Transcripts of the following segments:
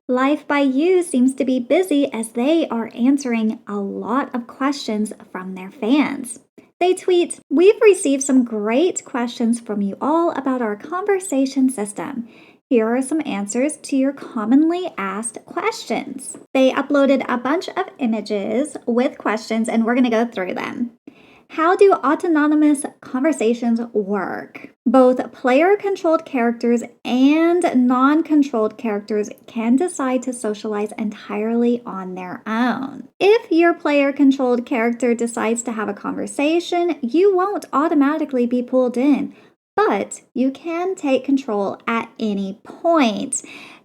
Life by You seems to be busy as they are answering a lot of questions from their fans. They tweet, "We've received some great questions from you all about our conversation system. Here are some answers to your commonly asked questions." They uploaded a bunch of images with questions, and we're going to go through them. How do autonomous conversations work? Both player controlled characters and non controlled characters can decide to socialize entirely on their own. If your player controlled character decides to have a conversation, you won't automatically be pulled in, but you can take control at any point.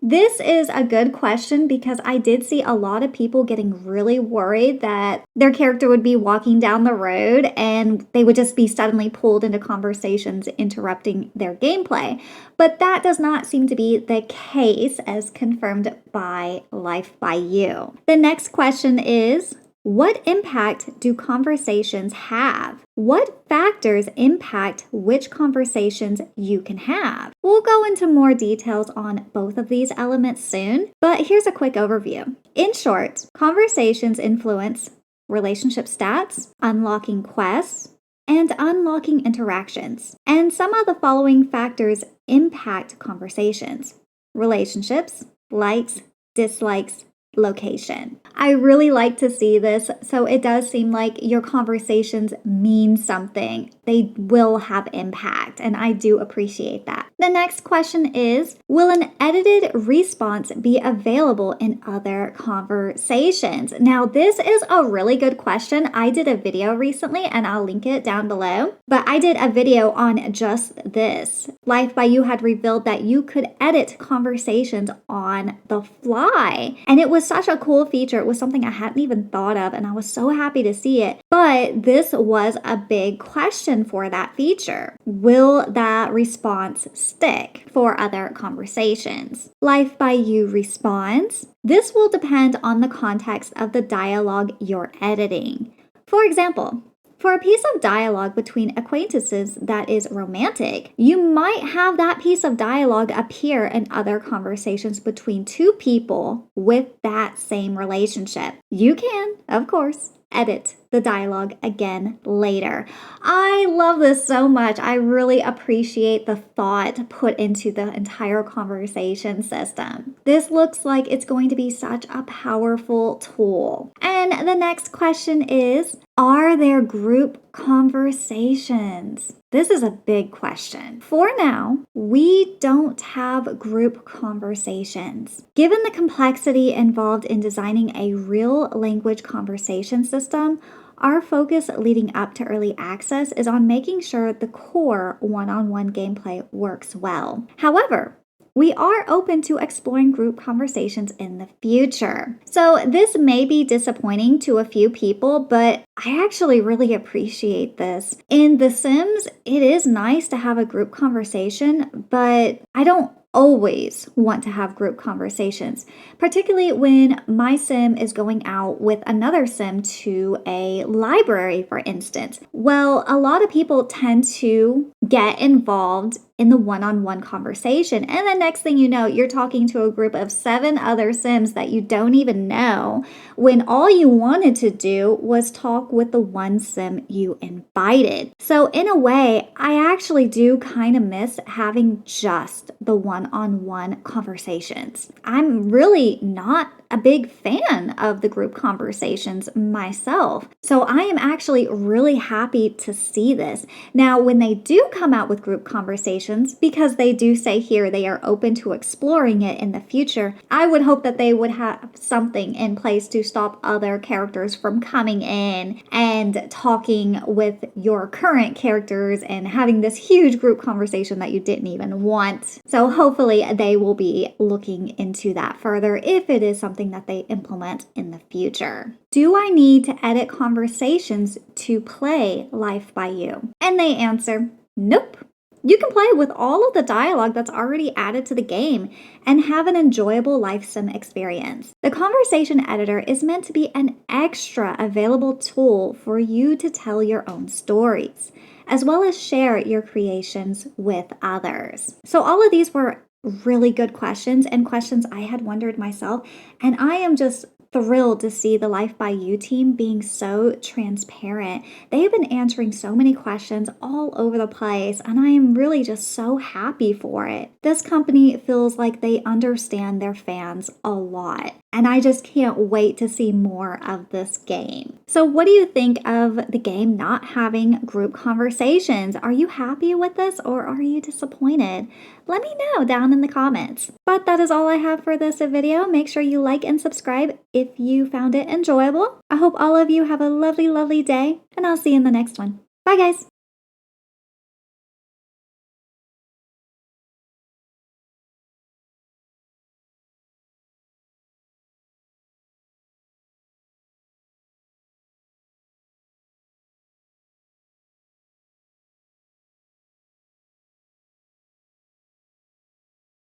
This is a good question because I did see a lot of people getting really worried that their character would be walking down the road and they would just be suddenly pulled into conversations interrupting their gameplay. But that does not seem to be the case as confirmed by Life by You. The next question is, what impact do conversations have? What factors impact which conversations you can have? We'll go into more details on both of these elements soon, but here's a quick overview. In short, conversations influence relationship stats, unlocking quests, and unlocking interactions. And some of the following factors impact conversations: relationships, likes, dislikes, location. I really like to see this, so it does seem like your conversations mean something. They will have impact, and I do appreciate that. The next question is, will an edited response be available in other conversations? Now, this is a really good question. I did a video recently, and I'll link it down below, but I did a video on just this. Life by You had revealed that you could edit conversations on the fly, and it was such a cool feature. It was something I hadn't even thought of, and I was so happy to see it. But this was a big question for that feature. Will that response stick for other conversations? Life by You responds, this will depend on the context of the dialogue you're editing. For example, for a piece of dialogue between acquaintances that is romantic, you might have that piece of dialogue appear in other conversations between two people with that same relationship. You can, of course, edit the dialogue again later. I love this so much. I really appreciate the thought put into the entire conversation system. This looks like it's going to be such a powerful tool. And the next question is, are there group conversations? This is a big question. For now, we don't have group conversations. Given the complexity involved in designing a real language conversation system, our focus leading up to early access is on making sure the core one-on-one gameplay works well. However, we are open to exploring group conversations in the future. So this may be disappointing to a few people, but I actually really appreciate this. In The Sims, it is nice to have a group conversation, but I don't always want to have group conversations, particularly when my sim is going out with another sim to a library, for instance. Well, a lot of people tend to get involved in the one-on-one conversation, and the next thing you know, you're talking to a group of 7 other sims that you don't even know, when all you wanted to do was talk with the one sim you invited. So in a way, I actually do kind of miss having just the one-on-one conversations. I'm really not a big fan of the group conversations myself. So I am actually really happy to see this. Now, when they do come out with group conversations, because they do say here they are open to exploring it in the future, I would hope that they would have something in place to stop other characters from coming in and talking with your current characters and having this huge group conversation that you didn't even want. So hopefully they will be looking into that further if it is something that they implement in the future. Do I need to edit conversations to play Life by You? And they answer, nope. You can play with all of the dialogue that's already added to the game and have an enjoyable life sim experience. The conversation editor is meant to be an extra available tool for you to tell your own stories, as well as share your creations with others. So all of these were really good questions and questions I had wondered myself. And I am just thrilled to see the Life by You team being so transparent. They have been answering so many questions all over the place, and I am really just so happy for it. This company feels like they understand their fans a lot, and I just can't wait to see more of this game. So, what do you think of the game not having group conversations? Are you happy with this or are you disappointed? Let me know down in the comments. But that is all I have for this video. Make sure you like and subscribe if you found it enjoyable. I hope all of you have a lovely, lovely day, and I'll see you in the next one. Bye, guys.